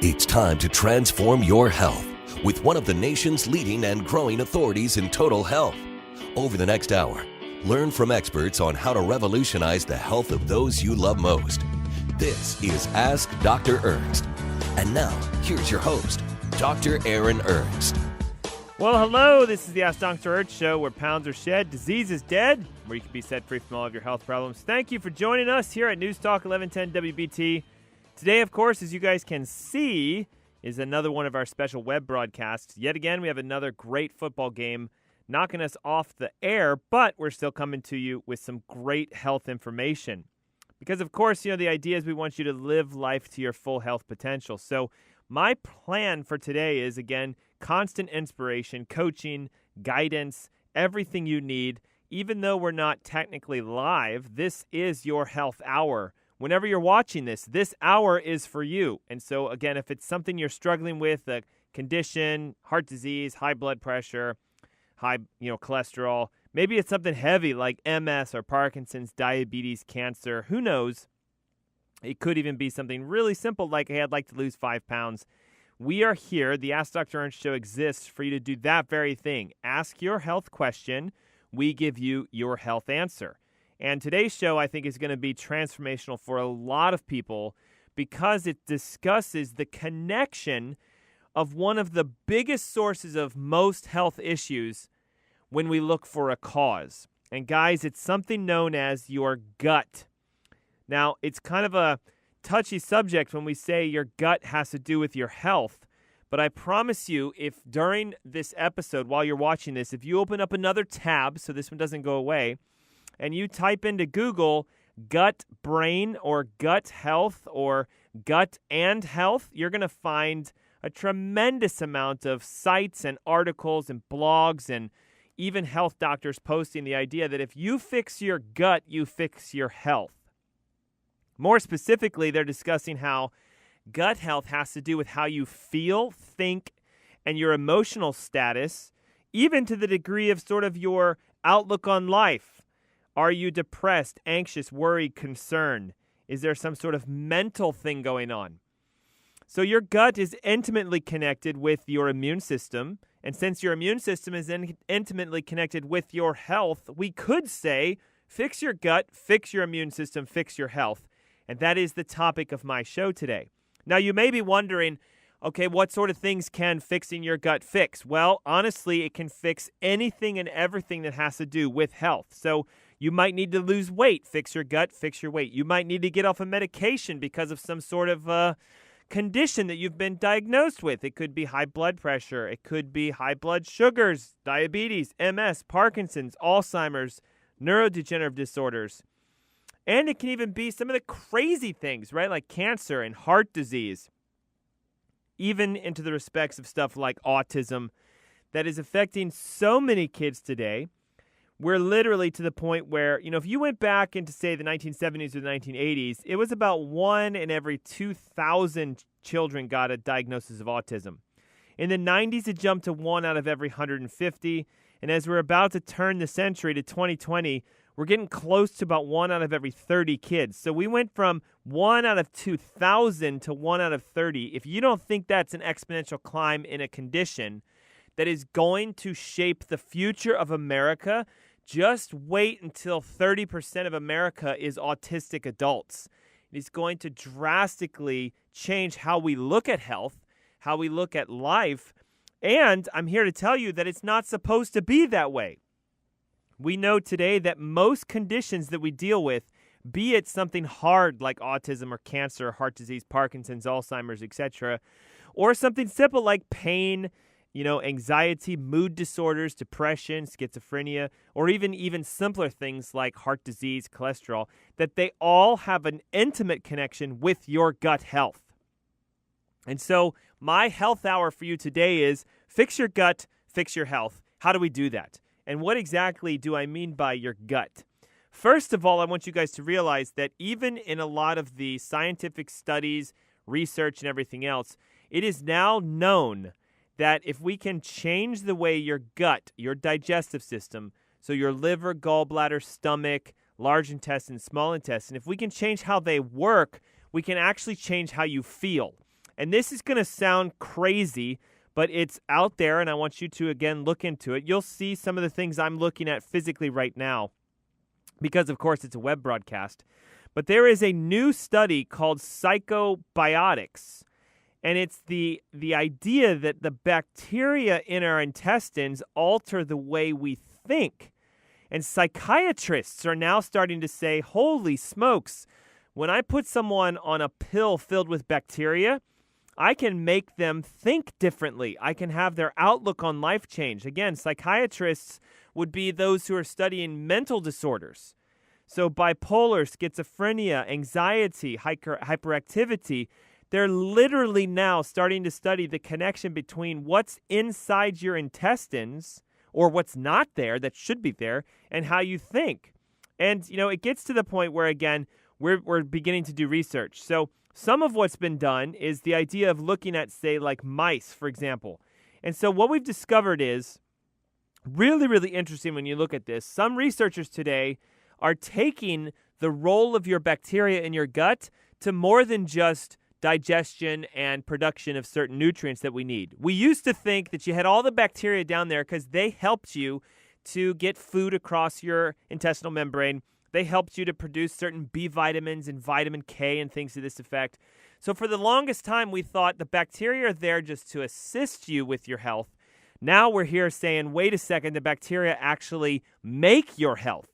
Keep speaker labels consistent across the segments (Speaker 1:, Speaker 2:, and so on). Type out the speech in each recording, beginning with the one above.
Speaker 1: It's time to transform your health with one of the nation's leading and growing authorities in total health. Over the next hour, learn from experts on how to revolutionize the health of those you love most. This is Ask Dr. Ernst. And now, here's your host, Dr. Aaron Ernst.
Speaker 2: Well, hello. This is the Ask Dr. Ernst show where pounds are shed, disease is dead, where you can be set free from all of your health problems. Thank you for joining us here at News Talk 1110 WBT. Today, of course, as you guys can see, is another one of our special web broadcasts. Yet again, we have another great football game knocking us off the air, but we're still coming to you with some great health information. Because, of course, the idea is we want you to live life to your full health potential. So my plan for today is, again, constant inspiration, coaching, guidance, everything you need. Even though we're not technically live, this is your health hour. Whenever you're watching this hour is for you. And so, again, if it's something you're struggling with, a condition, heart disease, high blood pressure, high cholesterol, maybe it's something heavy like MS or Parkinson's, diabetes, cancer, who knows? It could even be something really simple like, hey, I'd like to lose 5 pounds. We are here. The Ask Dr. Ernst show exists for you to do that very thing. Ask your health question. We give you your health answer. And today's show, I think, is going to be transformational for a lot of people because it discusses the connection of one of the biggest sources of most health issues when we look for a cause. And guys, it's something known as your gut. Now, it's kind of a touchy subject when we say your gut has to do with your health. But I promise you, if during this episode, while you're watching this, if you open up another tab so this one doesn't go away, and you type into Google gut brain or gut health or gut and health, you're going to find a tremendous amount of sites and articles and blogs and even health doctors posting the idea that if you fix your gut, you fix your health. More specifically, they're discussing how gut health has to do with how you feel, think, and your emotional status, even to the degree of sort of your outlook on life. Are you depressed, anxious, worried, concerned? Is there some sort of mental thing going on? So your gut is intimately connected with your immune system. And since your immune system is intimately connected with your health, we could say, fix your gut, fix your immune system, fix your health. And that is the topic of my show today. Now, you may be wondering, okay, what sort of things can fixing your gut fix? Well, honestly, it can fix anything and everything that has to do with health. So you might need to lose weight, fix your gut, fix your weight. You might need to get off a medication because of some sort of condition that you've been diagnosed with. It could be high blood pressure. It could be high blood sugars, diabetes, MS, Parkinson's, Alzheimer's, neurodegenerative disorders. And it can even be some of the crazy things, right, like cancer and heart disease, even into the respects of stuff like autism that is affecting so many kids today. We're literally to the point where, if you went back into, say, the 1970s or the 1980s, it was about 1 in every 2,000 children got a diagnosis of autism. In the 90s, it jumped to 1 out of every 150. And as we're about to turn the century to 2020, we're getting close to about 1 out of every 30 kids. So we went from 1 out of 2,000 to 1 out of 30. If you don't think that's an exponential climb in a condition that is going to shape the future of America, just wait until 30% of America is autistic adults. It is going to drastically change how we look at health, how we look at life, and I'm here to tell you that it's not supposed to be that way. We know today that most conditions that we deal with, be it something hard like autism or cancer, heart disease, Parkinson's, Alzheimer's, etc., or something simple like pain, anxiety, mood disorders, depression, schizophrenia, or even simpler things like heart disease, cholesterol, that they all have an intimate connection with your gut health. And so my health hour for you today is fix your gut, fix your health. How do we do that? And what exactly do I mean by your gut? First of all, I want you guys to realize that even in a lot of the scientific studies, research, and everything else, it is now known that if we can change the way your gut, your digestive system, so your liver, gallbladder, stomach, large intestine, small intestine, if we can change how they work, we can actually change how you feel. And this is going to sound crazy, but it's out there, and I want you to, again, look into it. You'll see some of the things I'm looking at physically right now because, of course, it's a web broadcast. But there is a new study called psychobiotics, and it's the idea that the bacteria in our intestines alter the way we think. And psychiatrists are now starting to say, holy smokes, when I put someone on a pill filled with bacteria, I can make them think differently. I can have their outlook on life change. Again, psychiatrists would be those who are studying mental disorders. So bipolar, schizophrenia, anxiety, hyperactivity, they're literally now starting to study the connection between what's inside your intestines or what's not there that should be there and how you think. And, it gets to the point where, again, we're beginning to do research. So some of what's been done is the idea of looking at, say, like mice, for example. And so what we've discovered is really, really interesting when you look at this. Some researchers today are taking the role of your bacteria in your gut to more than just digestion and production of certain nutrients that we need. We used to think that you had all the bacteria down there because they helped you to get food across your intestinal membrane. They helped you to produce certain B vitamins and vitamin K and things to this effect. So for the longest time, we thought the bacteria are there just to assist you with your health. Now we're here saying, wait a second, the bacteria actually make your health.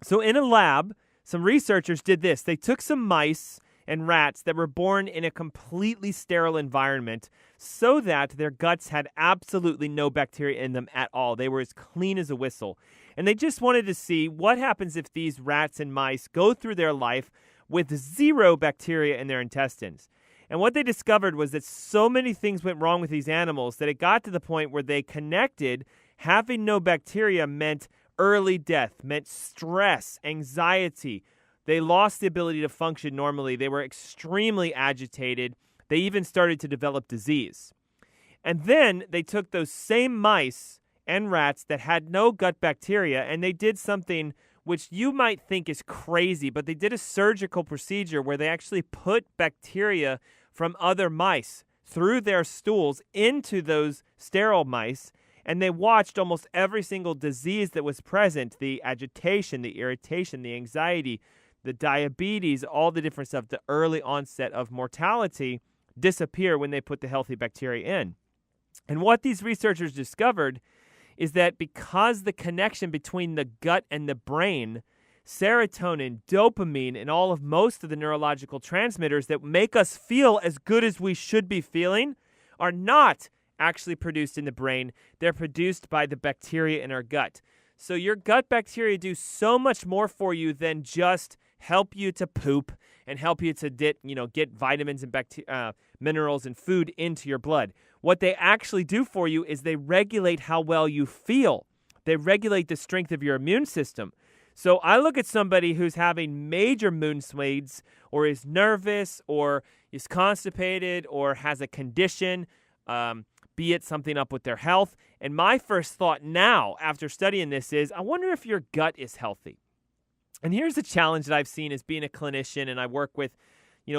Speaker 2: So in a lab, some researchers did this. They took some mice and rats that were born in a completely sterile environment so that their guts had absolutely no bacteria in them at all. They were as clean as a whistle. And they just wanted to see what happens if these rats and mice go through their life with zero bacteria in their intestines. And what they discovered was that so many things went wrong with these animals that it got to the point where they connected having no bacteria meant early death, meant stress, anxiety. They lost the ability to function normally. They were extremely agitated. They even started to develop disease. And then they took those same mice and rats that had no gut bacteria, and they did something which you might think is crazy, but they did a surgical procedure where they actually put bacteria from other mice through their stools into those sterile mice, and they watched almost every single disease that was present, the agitation, the irritation, the anxiety, the diabetes, all the different stuff, the early onset of mortality disappear when they put the healthy bacteria in. And what these researchers discovered is that because the connection between the gut and the brain, serotonin, dopamine, and most of the neurological transmitters that make us feel as good as we should be feeling are not actually produced in the brain. They're produced by the bacteria in our gut. So your gut bacteria do so much more for you than just help you to poop and help you to get vitamins and minerals and food into your blood. What they actually do for you is they regulate how well you feel. They regulate the strength of your immune system. So I look at somebody who's having major mood swings or is nervous or is constipated or has a condition, be it something up with their health. And my first thought now after studying this is, I wonder if your gut is healthy. And here's the challenge that I've seen as being a clinician, and I work with,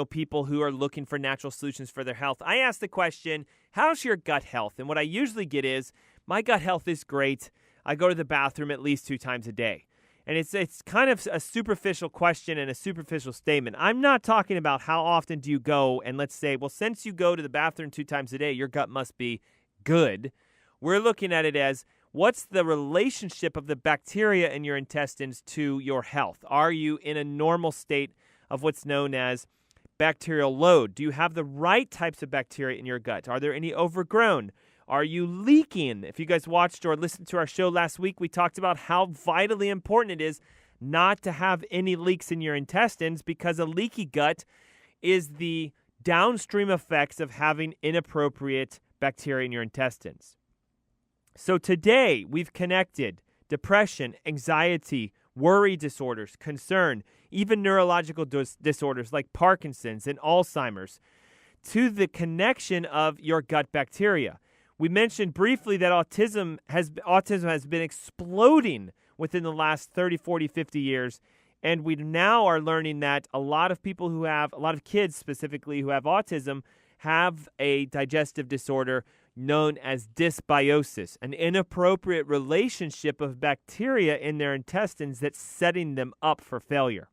Speaker 2: people who are looking for natural solutions for their health. I ask the question, how's your gut health? And what I usually get is, my gut health is great. I go to the bathroom at least 2 times a day. And it's kind of a superficial question and a superficial statement. I'm not talking about how often do you go, and let's say, well, since you go to the bathroom 2 times a day, your gut must be good. We're looking at it as, what's the relationship of the bacteria in your intestines to your health? Are you in a normal state of what's known as bacterial load? Do you have the right types of bacteria in your gut? Are there any overgrown? Are you leaking? If you guys watched or listened to our show last week, we talked about how vitally important it is not to have any leaks in your intestines, because a leaky gut is the downstream effects of having inappropriate bacteria in your intestines. So today, we've connected depression, anxiety, worry disorders, concern, even neurological disorders like Parkinson's and Alzheimer's to the connection of your gut bacteria. We mentioned briefly that autism has been exploding within the last 30, 40, 50 years, and we now are learning that a lot of kids specifically who have autism have a digestive disorder known as dysbiosis, an inappropriate relationship of bacteria in their intestines that's setting them up for failure.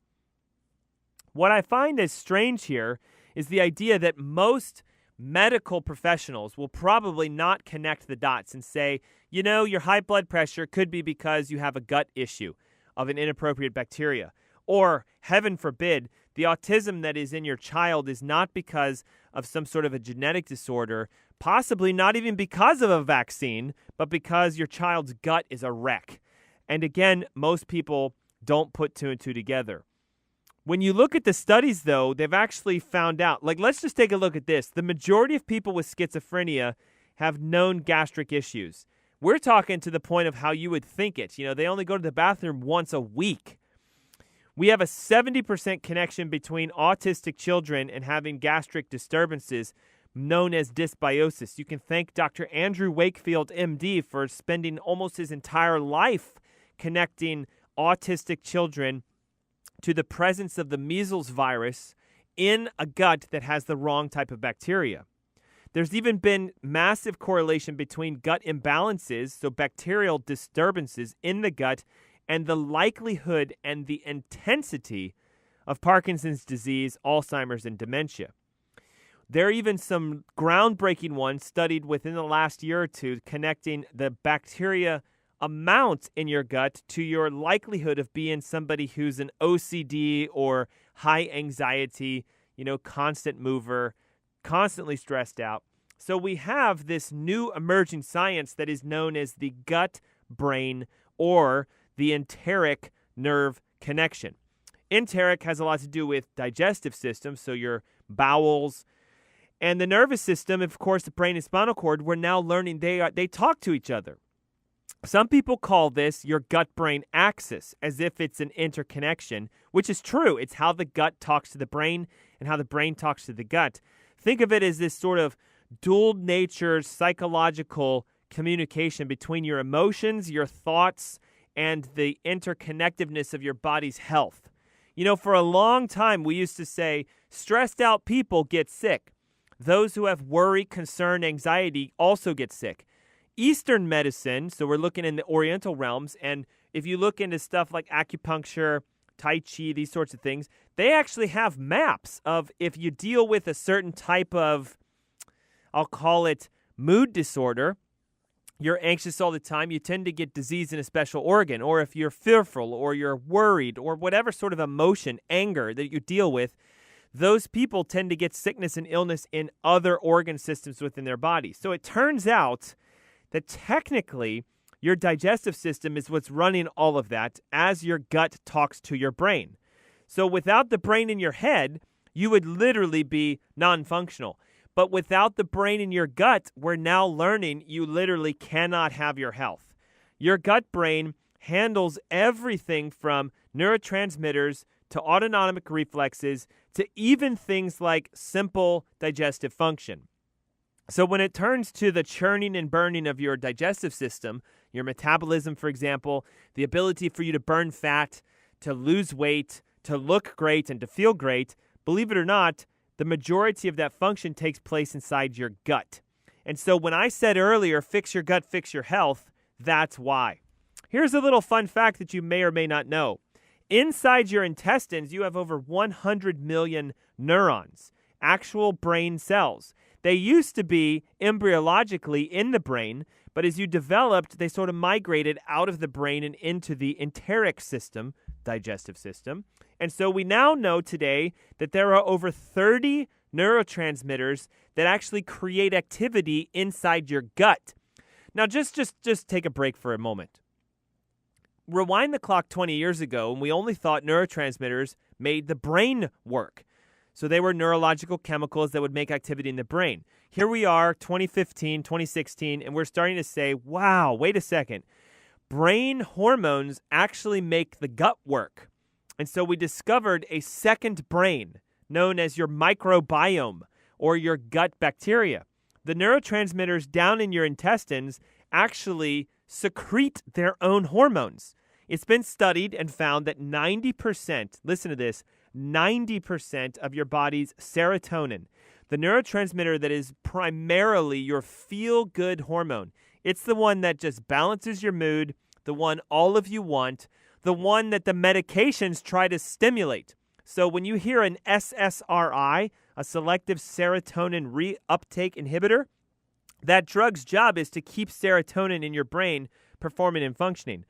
Speaker 2: What I find as strange here is the idea that most medical professionals will probably not connect the dots and say, you know, your high blood pressure could be because you have a gut issue of an inappropriate bacteria. Or, heaven forbid, the autism that is in your child is not because of some sort of a genetic disorder, possibly not even because of a vaccine, but because your child's gut is a wreck. And again, most people don't put two and two together. When you look at the studies, though, they've actually found out, like, let's just take a look at this. The majority of people with schizophrenia have known gastric issues. We're talking to the point of how you would think it. You know, they only go to the bathroom once a week. We have a 70% connection between autistic children and having gastric disturbances known as dysbiosis. You can thank Dr. Andrew Wakefield, MD, for spending almost his entire life connecting autistic children to the presence of the measles virus in a gut that has the wrong type of bacteria. There's even been massive correlation between gut imbalances, so bacterial disturbances in the gut, and the likelihood and the intensity of Parkinson's disease, Alzheimer's, and dementia. There are even some groundbreaking ones studied within the last year or two connecting the bacteria amount in your gut to your likelihood of being somebody who's an OCD or high anxiety, constant mover, constantly stressed out. So we have this new emerging science that is known as the gut-brain or the enteric nerve connection. Enteric has a lot to do with digestive system, so your bowels, and the nervous system, of course, the brain and spinal cord. We're now learning they talk to each other. Some people call this your gut-brain axis, as if it's an interconnection, which is true. It's how the gut talks to the brain and how the brain talks to the gut. Think of it as this sort of dual-nature psychological communication between your emotions, your thoughts, and the interconnectiveness of your body's health. For a long time, we used to say, stressed out people get sick. Those who have worry, concern, anxiety also get sick. Eastern medicine, so we're looking in the Oriental realms, and if you look into stuff like acupuncture, Tai Chi, these sorts of things, they actually have maps of if you deal with a certain type of, I'll call it mood disorder, you're anxious all the time, you tend to get disease in a special organ, or if you're fearful or you're worried or whatever sort of emotion, anger that you deal with, those people tend to get sickness and illness in other organ systems within their body. So it turns out that technically your digestive system is what's running all of that as your gut talks to your brain. So without the brain in your head, you would literally be non-functional. But without the brain in your gut, we're now learning you literally cannot have your health. Your gut brain handles everything from neurotransmitters to autonomic reflexes to even things like simple digestive function. So when it turns to the churning and burning of your digestive system, your metabolism, for example, the ability for you to burn fat, to lose weight, to look great, and to feel great, believe it or not, the majority of that function takes place inside your gut. And so when I said earlier, fix your gut, fix your health, that's why. Here's a little fun fact that you may or may not know. Inside your intestines, you have over 100 million neurons, actual brain cells. They used to be embryologically in the brain, but as you developed, they sort of migrated out of the brain and into the enteric system, digestive system. And so we now know today that there are over 30 neurotransmitters that actually create activity inside your gut. Now, just take a break for a moment. Rewind the clock 20 years ago, and we only thought neurotransmitters made the brain work. So they were neurological chemicals that would make activity in the brain. Here we are, 2015, 2016, and we're starting to say, wow, wait a second. Brain hormones actually make the gut work. And so we discovered a second brain known as your microbiome or your gut bacteria. The neurotransmitters down in your intestines actually secrete their own hormones. It's been studied and found that 90%, listen to this, 90% of your body's serotonin, the neurotransmitter that is primarily your feel-good hormone. It's the one that just balances your mood, the one all of you want, the one that the medications try to stimulate. So when you hear an SSRI, a selective serotonin reuptake inhibitor, that drug's job is to keep serotonin in your brain performing and functioning.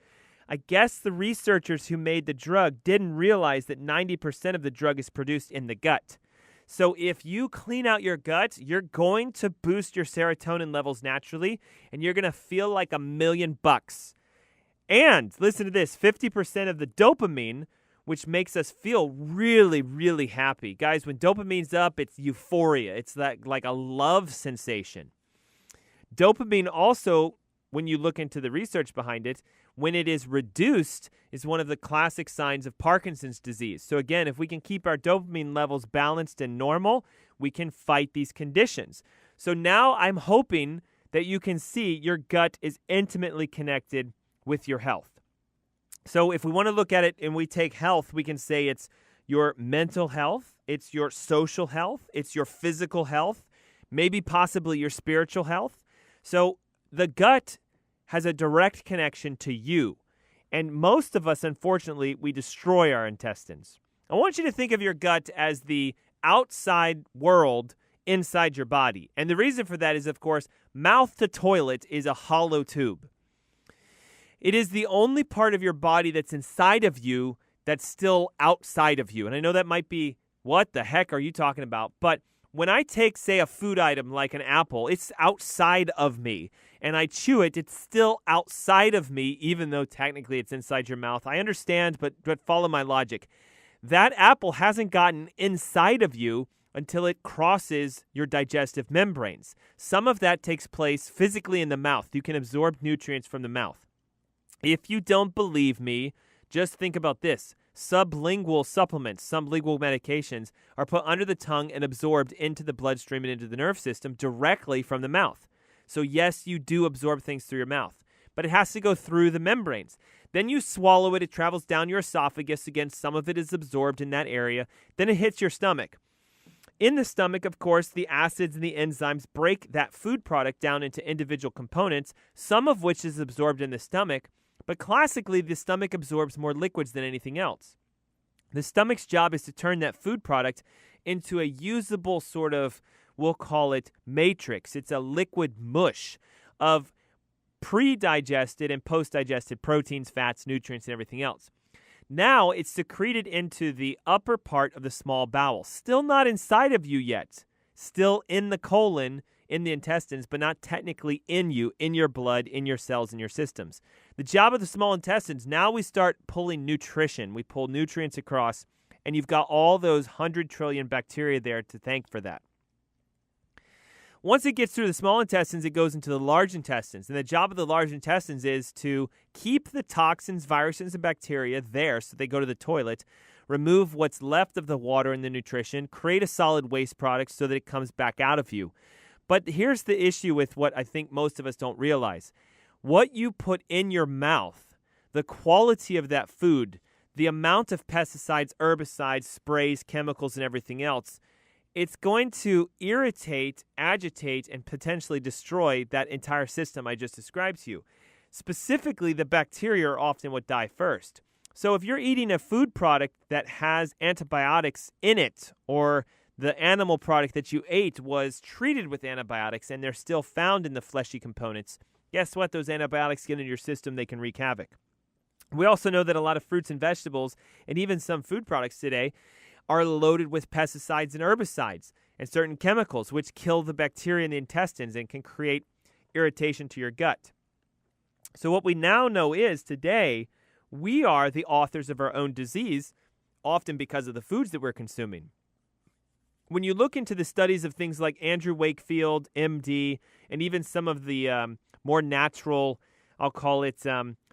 Speaker 2: I guess the researchers who made the drug didn't realize that 90% of the drug is produced in the gut. So if you clean out your gut, you're going to boost your serotonin levels naturally, and you're going to feel like $1,000,000. And listen to this, 50% of the dopamine, which makes us feel really, really happy. Guys, when dopamine's up, it's euphoria. It's like a love sensation. Dopamine also, when you look into the research behind it, when it is reduced, is one of the classic signs of Parkinson's disease. So again, if we can keep our dopamine levels balanced and normal, we can fight these conditions. So now I'm hoping that you can see your gut is intimately connected with your health. So if we want to look at it and we take health, we can say it's your mental health, it's your social health, it's your physical health, maybe possibly your spiritual health. So the gut has a direct connection to you. And most of us, unfortunately, we destroy our intestines. I want you to think of your gut as the outside world inside your body. And the reason for that is, of course, mouth to toilet is a hollow tube. It is the only part of your body that's inside of you that's still outside of you. And I know that might be, what the heck are you talking about? But when I take, say, a food item like an apple, it's outside of me, and I chew it, it's still outside of me, even though technically it's inside your mouth. I understand, but follow my logic. That apple hasn't gotten inside of you until it crosses your digestive membranes. Some of that takes place physically in the mouth. You can absorb nutrients from the mouth. If you don't believe me, just think about this. Sublingual supplements, sublingual medications, are put under the tongue and absorbed into the bloodstream and into the nerve system directly from the mouth. So yes, you do absorb things through your mouth, but it has to go through the membranes. Then you swallow it, it travels down your esophagus. Again, some of it is absorbed in that area. Then it hits your stomach. In the stomach, of course, the acids and the enzymes break that food product down into individual components, some of which is absorbed in the stomach. But classically, the stomach absorbs more liquids than anything else. The stomach's job is to turn that food product into a usable sort of, we'll call it matrix. It's a liquid mush of pre-digested and post-digested proteins, fats, nutrients, and everything else. Now it's secreted into the upper part of the small bowel. Still not inside of you yet. Still in the colon, in the intestines, but not technically in you, in your blood, in your cells, in your systems. The job of the small intestines, now we start pulling nutrition. We pull nutrients across, and you've got all those 100 trillion bacteria there to thank for that. Once it gets through the small intestines, it goes into the large intestines. And the job of the large intestines is to keep the toxins, viruses, and bacteria there so they go to the toilet, remove what's left of the water and the nutrition, create a solid waste product so that it comes back out of you. But here's the issue with what I think most of us don't realize. What you put in your mouth, the quality of that food, the amount of pesticides, herbicides, sprays, chemicals, and everything else, it's going to irritate, agitate, and potentially destroy that entire system I just described to you. Specifically, the bacteria are often what die first. So if you're eating a food product that has antibiotics in it, or the animal product that you ate was treated with antibiotics and they're still found in the fleshy components, guess what? Those antibiotics get into your system, they can wreak havoc. We also know that a lot of fruits and vegetables, and even some food products today, are loaded with pesticides and herbicides and certain chemicals which kill the bacteria in the intestines and can create irritation to your gut. So what we now know is today we are the authors of our own disease, often because of the foods that we're consuming. When you look into the studies of things like Andrew Wakefield, MD, and even some of the more natural, I'll call it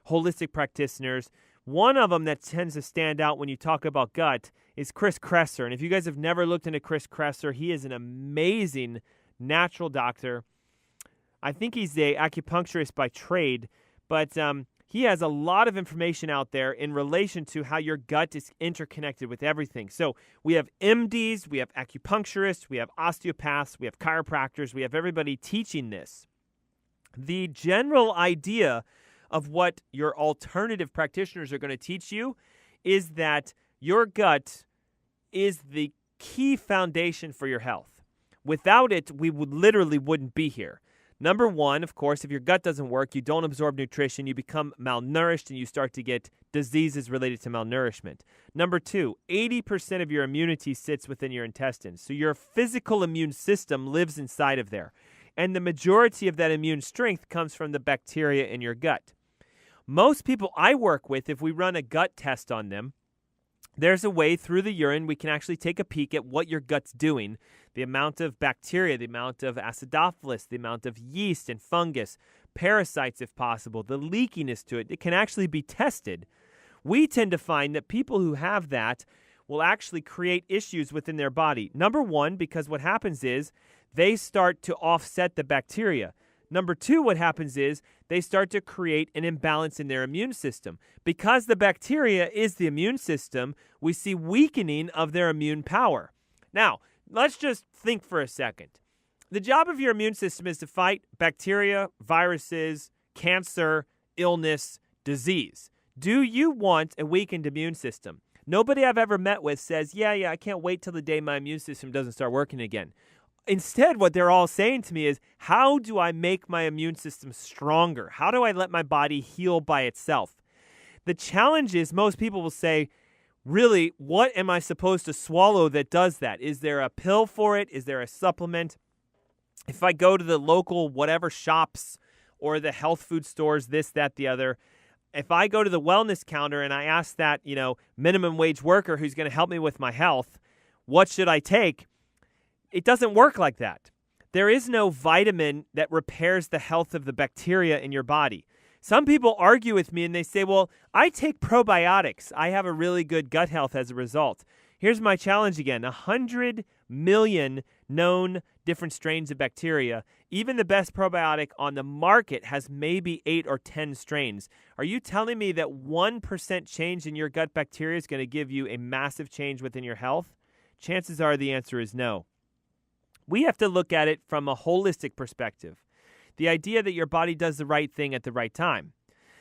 Speaker 2: holistic practitioners, one of them that tends to stand out when you talk about gut is Chris Kresser. And if you guys have never looked into Chris Kresser, he is an amazing natural doctor. I think he's an acupuncturist by trade, but He has a lot of information out there in relation to how your gut is interconnected with everything. So we have MDs, we have acupuncturists, we have osteopaths, we have chiropractors, we have everybody teaching this. The general idea of what your alternative practitioners are going to teach you is that your gut is the key foundation for your health. Without it, we literally wouldn't be here. Number one, of course, if your gut doesn't work, you don't absorb nutrition, you become malnourished, and you start to get diseases related to malnourishment. Number two, 80% of your immunity sits within your intestines. So your physical immune system lives inside of there. And the majority of that immune strength comes from the bacteria in your gut. Most people I work with, if we run a gut test on them, there's a way through the urine we can actually take a peek at what your gut's doing, the amount of bacteria, the amount of acidophilus, the amount of yeast and fungus, parasites if possible, the leakiness to it. It can actually be tested. We tend to find that people who have that will actually create issues within their body. Number one, because what happens is they start to offset the bacteria. Number two, what happens is they start to create an imbalance in their immune system. Because the bacteria is the immune system, we see weakening of their immune power. Now, let's just think for a second. The job of your immune system is to fight bacteria, viruses, cancer, illness, disease. Do you want a weakened immune system? Nobody I've ever met with says, yeah, I can't wait till the day my immune system doesn't start working again. Instead, what they're all saying to me is, how do I make my immune system stronger? How do I let my body heal by itself? The challenge is most people will say, really, what am I supposed to swallow that does that? Is there a pill for it? Is there a supplement? If I go to the local whatever shops or the health food stores, this, that, the other, if I go to the wellness counter and I ask that, minimum wage worker who's going to help me with my health, what should I take? It doesn't work like that. There is no vitamin that repairs the health of the bacteria in your body. Some people argue with me and they say, well, I take probiotics. I have a really good gut health as a result. Here's my challenge again. 100 million known different strains of bacteria. Even the best probiotic on the market has maybe 8 or 10 strains. Are you telling me that 1% change in your gut bacteria is going to give you a massive change within your health? Chances are the answer is no. We have to look at it from a holistic perspective. The idea that your body does the right thing at the right time.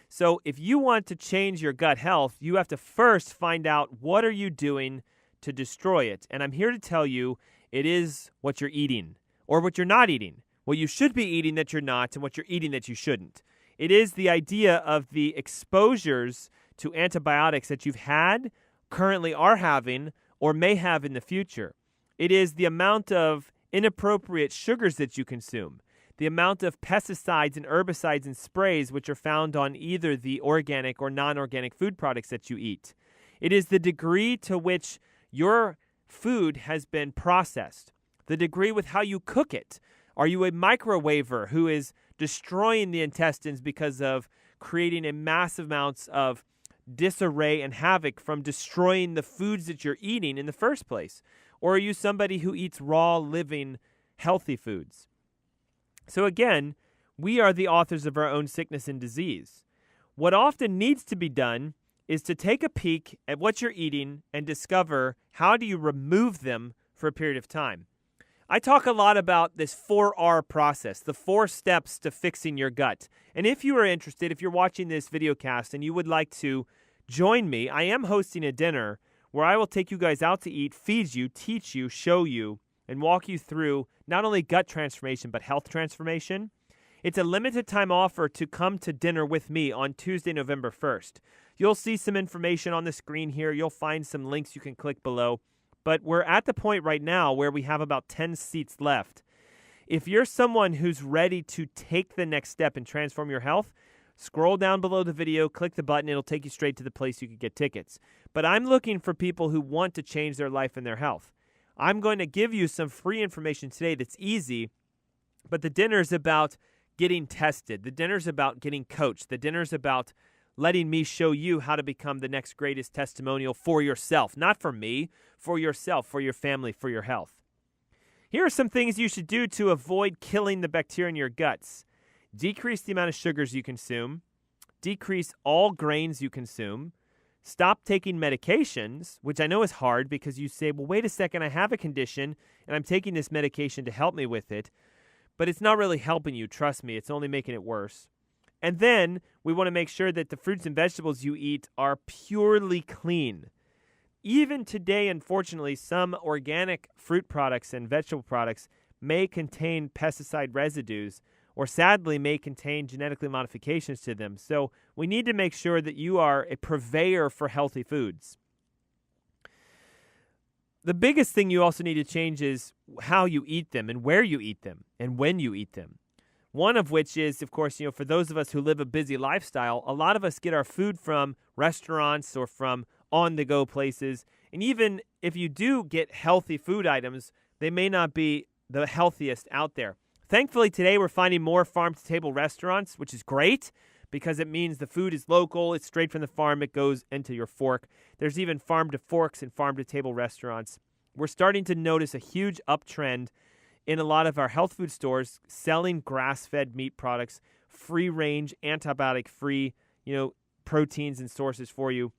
Speaker 2: So if you want to change your gut health, you have to first find out what are you doing to destroy it. And I'm here to tell you it is what you're eating or what you're not eating. What you should be eating that you're not and what you're eating that you shouldn't. It is the idea of the exposures to antibiotics that you've had, currently are having, or may have in the future. It is the amount of inappropriate sugars that you consume, the amount of pesticides and herbicides and sprays which are found on either the organic or non-organic food products that you eat. It is the degree to which your food has been processed, the degree with how you cook it. Are you a microwaver who is destroying the intestines because of creating a massive amounts of disarray and havoc from destroying the foods that you're eating in the first place? Or are you somebody who eats raw, living, healthy foods? So again, we are the authors of our own sickness and disease. What often needs to be done is to take a peek at what you're eating and discover how do you remove them for a period of time. I talk a lot about this 4R process, the 4 steps to fixing your gut. And if you are interested, if you're watching this video cast and you would like to join me, I am hosting a dinner where I will take you guys out to eat, feed you, teach you, show you, and walk you through not only gut transformation, but health transformation. It's a limited time offer to come to dinner with me on Tuesday, November 1st. You'll see some information on the screen here. You'll find some links you can click below. But we're at the point right now where we have about 10 seats left. If you're someone who's ready to take the next step and transform your health, scroll down below the video, click the button, it'll take you straight to the place you can get tickets. But I'm looking for people who want to change their life and their health. I'm going to give you some free information today that's easy, but the dinner's about getting tested. The dinner's about getting coached. The dinner's about letting me show you how to become the next greatest testimonial for yourself. Not for me, for yourself, for your family, for your health. Here are some things you should do to avoid killing the bacteria in your guts. Decrease the amount of sugars you consume. decrease all grains you consume, stop taking medications, which I know is hard because you say, well, wait a second, I have a condition and I'm taking this medication to help me with it, but it's not really helping you. Trust me, it's only making it worse. And then we want to make sure that the fruits and vegetables you eat are purely clean. Even today, unfortunately, some organic fruit products and vegetable products may contain pesticide residues or sadly may contain genetically modifications to them. So we need to make sure that you are a purveyor for healthy foods. The biggest thing you also need to change is how you eat them and where you eat them and when you eat them. One of which is, of course, for those of us who live a busy lifestyle, a lot of us get our food from restaurants or from on-the-go places. And even if you do get healthy food items, they may not be the healthiest out there. Thankfully, today we're finding more farm-to-table restaurants, which is great because it means the food is local, it's straight from the farm, it goes into your fork. There's even farm-to-forks and farm-to-table restaurants. We're starting to notice a huge uptrend in a lot of our health food stores selling grass-fed meat products, free-range, antibiotic-free, proteins and sources for you.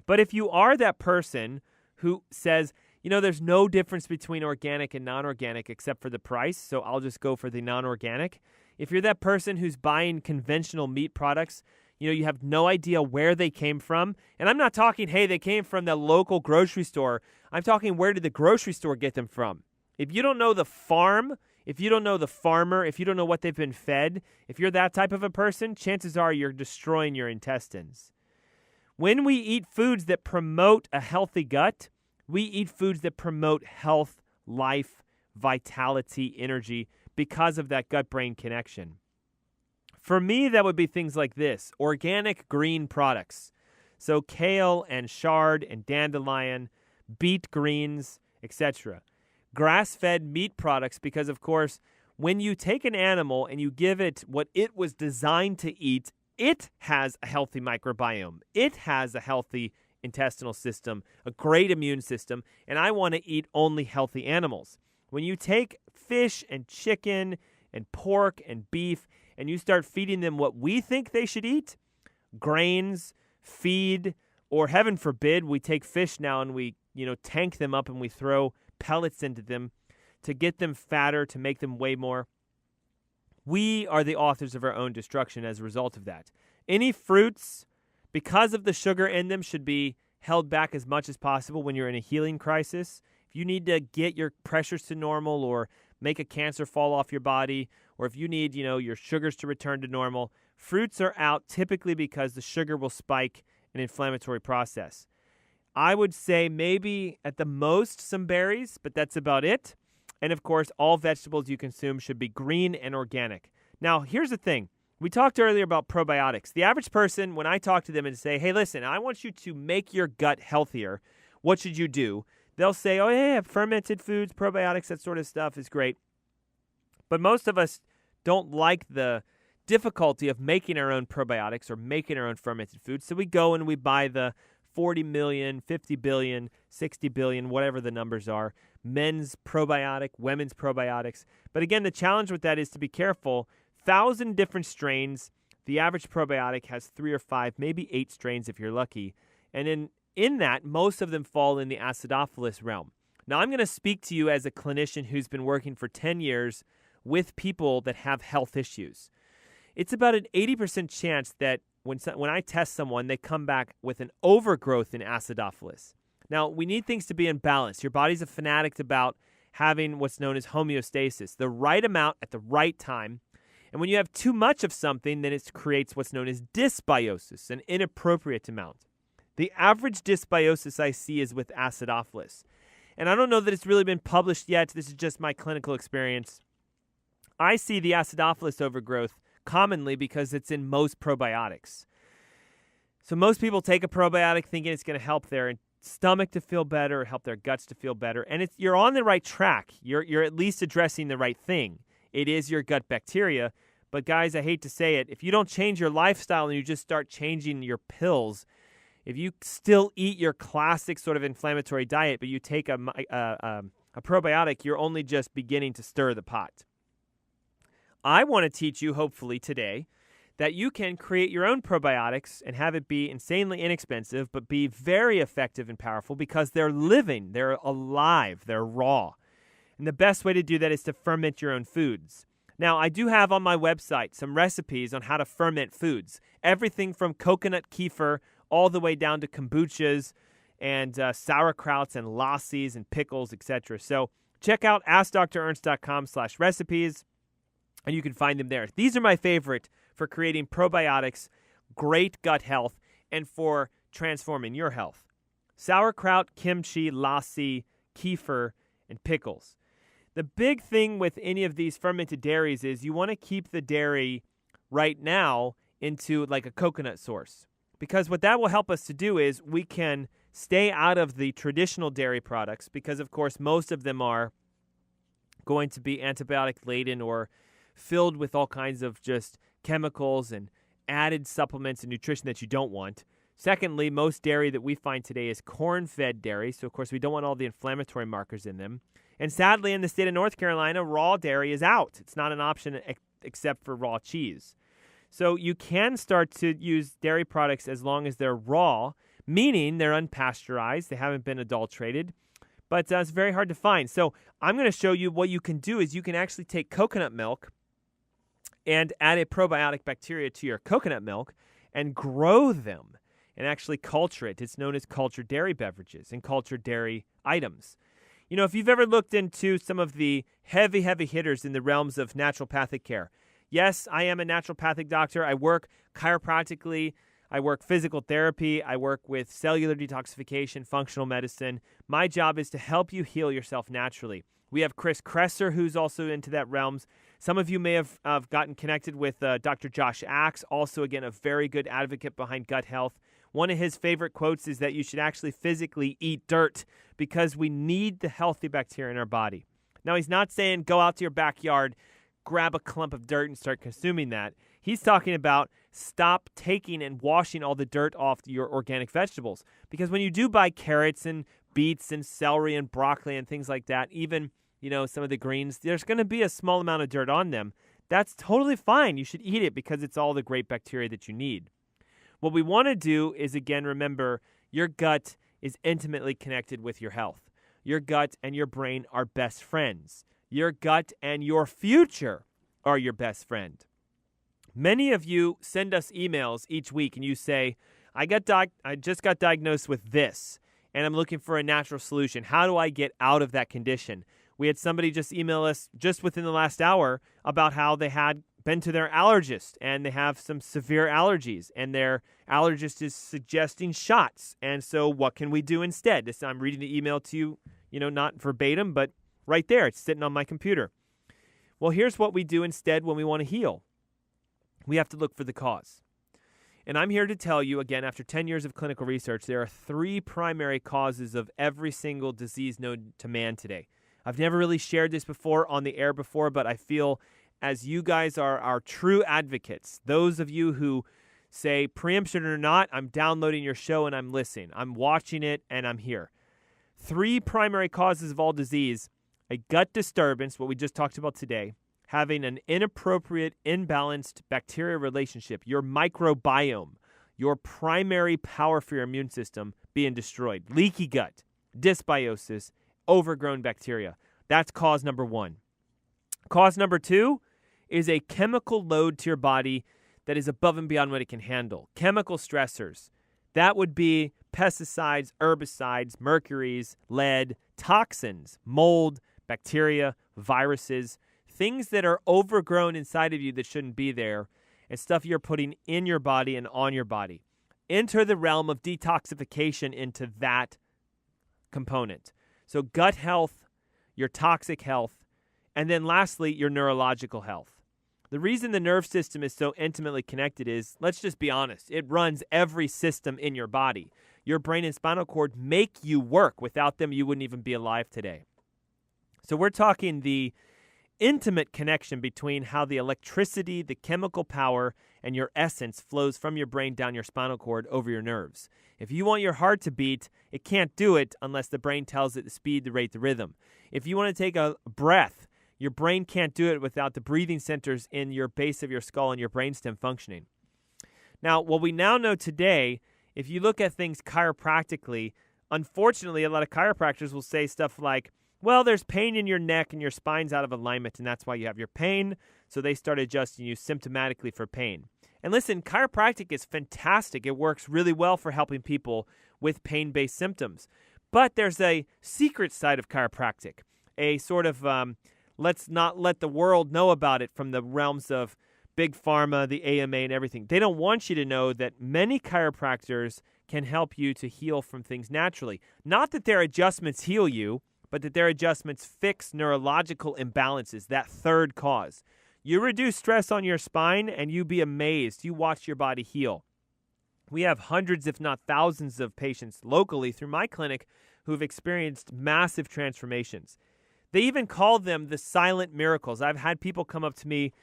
Speaker 2: But if you are that person who says, there's no difference between organic and non-organic except for the price, so I'll just go for the non-organic. If you're that person who's buying conventional meat products, you have no idea where they came from. And I'm not talking, hey, they came from the local grocery store. I'm talking, where did the grocery store get them from? If you don't know the farm, if you don't know the farmer, if you don't know what they've been fed, if you're that type of a person, chances are you're destroying your intestines. When we eat foods that promote a healthy gut, we eat foods that promote health, life, vitality, energy because of that gut-brain connection. For me, that would be things like this: organic green products. So kale and chard and dandelion, beet greens, etc. Grass-fed meat products because, of course, when you take an animal and you give it what it was designed to eat, it has a healthy microbiome. It has a healthy intestinal system, a great immune system, and I want to eat only healthy animals. When you take fish and chicken and pork and beef and you start feeding them what we think they should eat, grains, feed, or heaven forbid, we take fish now and we, tank them up and we throw pellets into them to get them fatter, to make them weigh more. We are the authors of our own destruction as a result of that. Any fruits, because of the sugar in them, should be held back as much as possible when you're in a healing crisis. If you need to get your pressures to normal or make a cancer fall off your body, or if you need, your sugars to return to normal, fruits are out typically because the sugar will spike an inflammatory process. I would say maybe at the most some berries, but that's about it. And of course, all vegetables you consume should be green and organic. Now, here's the thing. We talked earlier about probiotics. The average person, when I talk to them and say, hey, listen, I want you to make your gut healthier, what should you do? They'll say, oh, yeah, fermented foods, probiotics, that sort of stuff is great. But most of us don't like the difficulty of making our own probiotics or making our own fermented foods. So we go and we buy the 40 million, 50 billion, 60 billion, whatever the numbers are, men's probiotic, women's probiotics. But again, the challenge with that is to be careful. 1,000 different strains. The average probiotic has 3 or 5, maybe 8 strains if you're lucky. And in that, most of them fall in the acidophilus realm. Now, I'm going to speak to you as a clinician who's been working for 10 years with people that have health issues. It's about an 80% chance that when I test someone, they come back with an overgrowth in acidophilus. Now, we need things to be in balance. Your body's a fanatic about having what's known as homeostasis, the right amount at the right time. And when you have too much of something, then it creates what's known as dysbiosis, an inappropriate amount. The average dysbiosis I see is with acidophilus. And I don't know that it's really been published yet. This is just my clinical experience. I see the acidophilus overgrowth commonly because it's in most probiotics. So most people take a probiotic thinking it's going to help their stomach to feel better, help their guts to feel better. And you're on the right track. You're at least addressing the right thing. It is your gut bacteria. But guys, I hate to say it, if you don't change your lifestyle and you just start changing your pills, if you still eat your classic sort of inflammatory diet, but you take a probiotic, you're only just beginning to stir the pot. I want to teach you, hopefully today, that you can create your own probiotics and have it be insanely inexpensive, but be very effective and powerful because they're living, they're alive, they're raw. And the best way to do that is to ferment your own foods. Now, I do have on my website some recipes on how to ferment foods. Everything from coconut kefir all the way down to kombuchas and sauerkrauts and lassies and pickles, etc. So check out AskDrErnst.com/recipes, and you can find them there. These are my favorite for creating probiotics, great gut health, and for transforming your health. Sauerkraut, kimchi, lassi, kefir, and pickles. The big thing with any of these fermented dairies is you want to keep the dairy right now into like a coconut source. Because what that will help us to do is we can stay out of the traditional dairy products because, of course, most of them are going to be antibiotic-laden or filled with all kinds of just chemicals and added supplements and nutrition that you don't want. Secondly, most dairy that we find today is corn-fed dairy, so of course we don't want all the inflammatory markers in them. And sadly, in the state of North Carolina, raw dairy is out. It's not an option except for raw cheese. So you can start to use dairy products as long as they're raw, meaning they're unpasteurized, they haven't been adulterated, but it's very hard to find. So I'm going to show you what you can do is you can actually take coconut milk and add a probiotic bacteria to your coconut milk and grow them and actually culture it. It's known as cultured dairy beverages and cultured dairy items. You know, if you've ever looked into some of the heavy hitters in the realms of naturopathic care, yes, I am a naturopathic doctor. I work chiropractically. I work physical therapy. I work with cellular detoxification, functional medicine. My job is to help you heal yourself naturally. We have Chris Kresser, who's also into that realms. Some of you may have gotten connected with Dr. Josh Axe, also, again, a very good advocate behind gut health. One of his favorite quotes is that you should actually physically eat dirt because we need the healthy bacteria in our body. Now, he's not saying go out to your backyard, grab a clump of dirt and start consuming that. He's talking about stop taking and washing all the dirt off your organic vegetables. Because when you do buy carrots and beets and celery and broccoli and things like that, even, you know, some of the greens, there's going to be a small amount of dirt on them. That's totally fine. You should eat it because it's all the great bacteria that you need. What we want to do is, again, remember your gut is intimately connected with your health. Your gut and your brain are best friends. Your gut and your future are your best friend. Many of you send us emails each week and you say, I just got diagnosed with this and I'm looking for a natural solution. How do I get out of that condition? We had somebody just email us just within the last hour about how they had been to their allergist and they have some severe allergies and their allergist is suggesting shots. And so what can we do instead? I'm reading the email to you, not verbatim, but right there. It's sitting on my computer. Well, here's what we do instead when we want to heal. We have to look for the cause. And I'm here to tell you, again, after 10 years of clinical research, there are 3 primary causes of every single disease known to man today. I've never really shared this before on the air before, but I feel as you guys are our true advocates, those of you who say, preemption or not, I'm downloading your show and I'm listening. I'm watching it and I'm here. 3 primary causes of all disease: a gut disturbance, what we just talked about today, having an inappropriate, imbalanced bacteria relationship, your microbiome, your primary power for your immune system being destroyed, leaky gut, dysbiosis, overgrown bacteria. That's cause number 1. Cause number 2 is a chemical load to your body that is above and beyond what it can handle. Chemical stressors. That would be pesticides, herbicides, mercuries, lead, toxins, mold, bacteria, viruses, things that are overgrown inside of you that shouldn't be there, and stuff you're putting in your body and on your body. Enter the realm of detoxification into that component. So gut health, your toxic health, and then lastly, your neurological health. The reason the nerve system is so intimately connected is, let's just be honest, it runs every system in your body. Your brain and spinal cord make you work. Without them, you wouldn't even be alive today. So we're talking the intimate connection between how the electricity, the chemical power, and your essence flows from your brain down your spinal cord over your nerves. If you want your heart to beat, it can't do it unless the brain tells it the speed, the rate, the rhythm. If you want to take a breath, Your brain can't do it without the breathing centers in your base of your skull and your brainstem functioning. Now, what we now know today, if you look at things chiropractically, unfortunately, a lot of chiropractors will say stuff like, well, there's pain in your neck and your spine's out of alignment, and that's why you have your pain, so they start adjusting you symptomatically for pain. And listen, chiropractic is fantastic. It works really well for helping people with pain-based symptoms. But there's a secret side of chiropractic, a sort of let's not let the world know about it from the realms of Big Pharma, the AMA, and everything. They don't want you to know that many chiropractors can help you to heal from things naturally. Not that their adjustments heal you, but that their adjustments fix neurological imbalances, that third cause. You reduce stress on your spine, and you be amazed. You watch your body heal. We have hundreds, if not thousands, of patients locally through my clinic who've experienced massive transformations. They even call them the silent miracles. I've had people come up to me,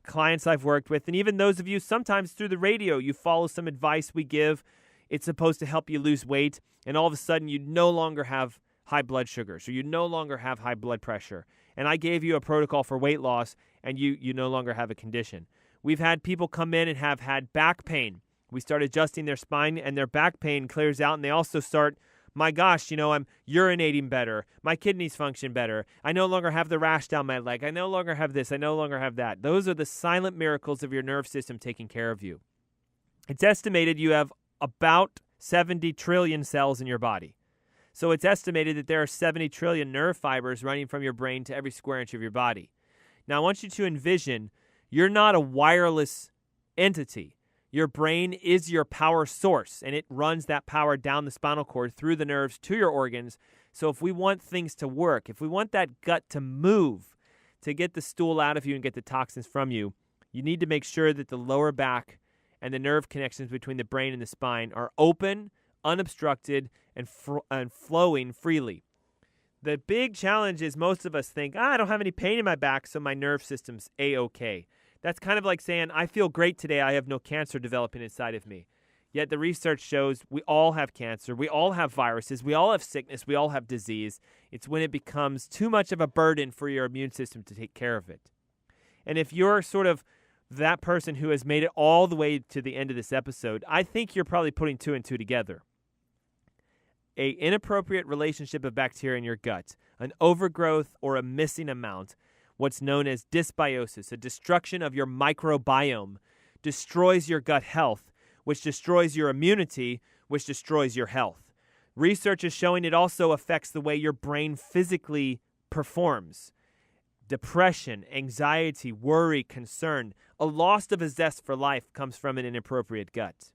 Speaker 2: clients I've worked with, and even those of you sometimes through the radio, you follow some advice we give. It's supposed to help you lose weight, and all of a sudden you no longer have high blood sugar, so you no longer have high blood pressure. And I gave you a protocol for weight loss, and you no longer have a condition. We've had people come in and have had back pain. We start adjusting their spine, and their back pain clears out, and they also start, my gosh, I'm urinating better. My kidneys function better. I no longer have the rash down my leg. I no longer have this. I no longer have that. Those are the silent miracles of your nerve system taking care of you. It's estimated you have about 70 trillion cells in your body. So it's estimated that there are 70 trillion nerve fibers running from your brain to every square inch of your body. Now, I want you to envision you're not a wireless entity. Your brain is your power source, and it runs that power down the spinal cord through the nerves to your organs. So if we want things to work, if we want that gut to move, to get the stool out of you and get the toxins from you, you need to make sure that the lower back and the nerve connections between the brain and the spine are open, unobstructed, and flowing freely. The big challenge is most of us think, I don't have any pain in my back, so my nerve system's A-okay. That's kind of like saying, I feel great today, I have no cancer developing inside of me. Yet the research shows we all have cancer, we all have viruses, we all have sickness, we all have disease. It's when it becomes too much of a burden for your immune system to take care of it. And if you're sort of that person who has made it all the way to the end of this episode, I think you're probably putting two and two together. An inappropriate relationship of bacteria in your gut, an overgrowth or a missing amount, what's known as dysbiosis, a destruction of your microbiome, destroys your gut health, which destroys your immunity, which destroys your health. Research is showing it also affects the way your brain physically performs. Depression, anxiety, worry, concern, a loss of a zest for life comes from an inappropriate gut.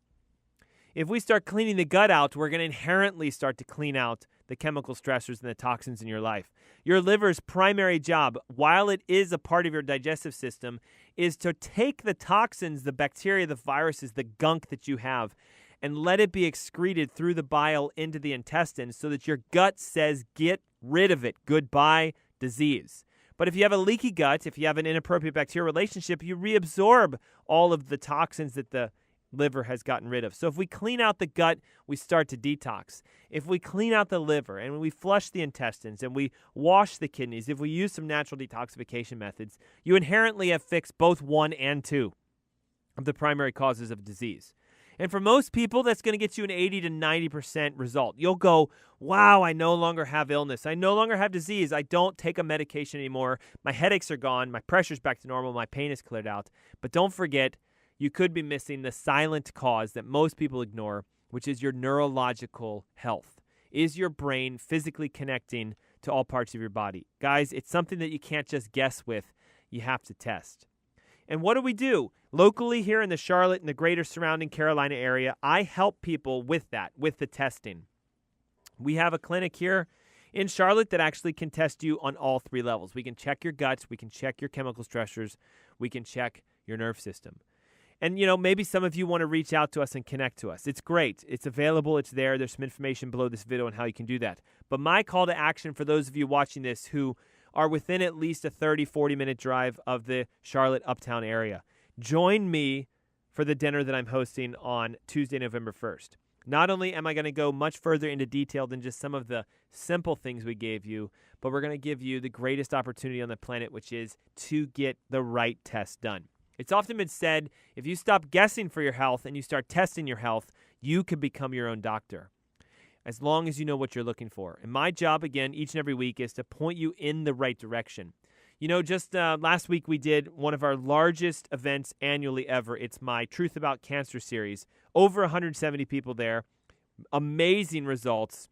Speaker 2: If we start cleaning the gut out, we're going to inherently start to clean out the chemical stressors and the toxins in your life. Your liver's primary job, while it is a part of your digestive system, is to take the toxins, the bacteria, the viruses, the gunk that you have, and let it be excreted through the bile into the intestines so that your gut says, get rid of it. Goodbye, disease. But if you have a leaky gut, if you have an inappropriate bacterial relationship, you reabsorb all of the toxins that the liver has gotten rid of. So if we clean out the gut, we start to detox. If we clean out the liver and we flush the intestines and we wash the kidneys, if we use some natural detoxification methods, you inherently have fixed both 1 and 2 of the primary causes of disease. And for most people, that's going to get you an 80 to 90% result. You'll go, wow, I no longer have illness. I no longer have disease. I don't take a medication anymore. My headaches are gone. My pressure's back to normal. My pain is cleared out. But don't forget, you could be missing the silent cause that most people ignore, which is your neurological health. Is your brain physically connecting to all parts of your body? Guys, it's something that you can't just guess with. You have to test. And what do we do? Locally here in the Charlotte and the greater surrounding Carolina area, I help people with that, with the testing. We have a clinic here in Charlotte that actually can test you on all 3 levels. We can check your guts, we can check your chemical stressors, we can check your nerve system. And, maybe some of you want to reach out to us and connect to us. It's great. It's available. It's there. There's some information below this video on how you can do that. But my call to action for those of you watching this who are within at least a 30, 40-minute drive of the Charlotte Uptown area, join me for the dinner that I'm hosting on Tuesday, November 1st. Not only am I going to go much further into detail than just some of the simple things we gave you, but we're going to give you the greatest opportunity on the planet, which is to get the right test done. It's often been said, if you stop guessing for your health and you start testing your health, you can become your own doctor, as long as you know what you're looking for. And my job, again, each and every week is to point you in the right direction. You know, just last week we did one of our largest events annually ever. It's my Truth About Cancer series. Over 170 people there. Amazing results.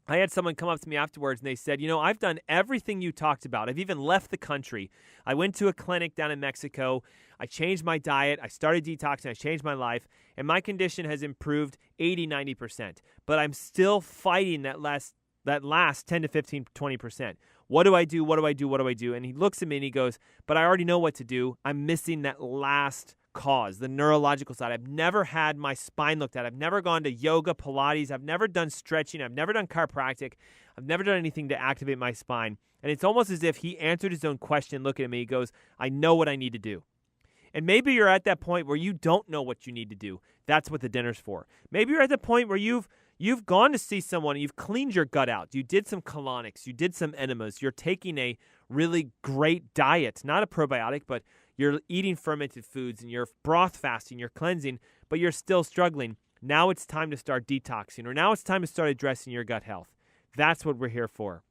Speaker 2: I had someone come up to me afterwards and they said, you know, I've done everything you talked about. I've even left the country. I went to a clinic down in Mexico. I changed my diet. I started detoxing. I changed my life. And my condition has improved 80, 90%. But I'm still fighting that last 10 to 15, 20%. What do I do? What do I do? What do I do? And he looks at me and he goes, but I already know what to do. I'm missing that last cause, the neurological side. I've never had my spine looked at. I've never gone to yoga, Pilates. I've never done stretching. I've never done chiropractic. I've never done anything to activate my spine. And it's almost as if he answered his own question, looking at me. He goes, I know what I need to do. And maybe you're at that point where you don't know what you need to do. That's what the dinner's for. Maybe you're at the point where you've gone to see someone, you've cleaned your gut out. You did some colonics, you did some enemas. You're taking a really great diet, not a probiotic, but you're eating fermented foods and you're broth fasting, you're cleansing, but you're still struggling. Now it's time to start detoxing, or now it's time to start addressing your gut health. That's what we're here for.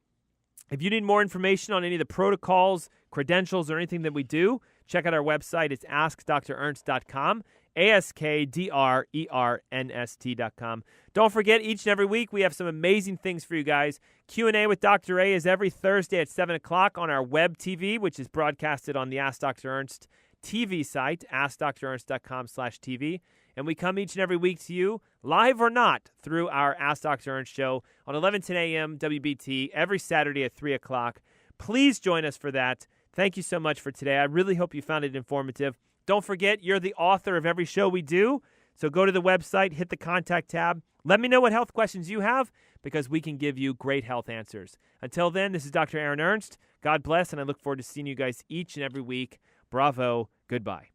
Speaker 2: If you need more information on any of the protocols, credentials, or anything that we do, check out our website. It's askdrernst.com, AskDrErNST.com. Don't forget, each and every week we have some amazing things for you guys. Q&A with Dr. A is every Thursday at 7 o'clock on our web TV, which is broadcasted on the Ask Dr. Ernst TV site, AskDrErnst.com/TV. And we come each and every week to you, live or not, through our Ask Dr. Ernst show on 11:10 a.m. WBT every Saturday at 3 o'clock. Please join us for that. Thank you so much for today. I really hope you found it informative. Don't forget, you're the author of every show we do. So go to the website, hit the contact tab. Let me know what health questions you have, because we can give you great health answers. Until then, this is Dr. Aaron Ernst. God bless, and I look forward to seeing you guys each and every week. Bravo. Goodbye.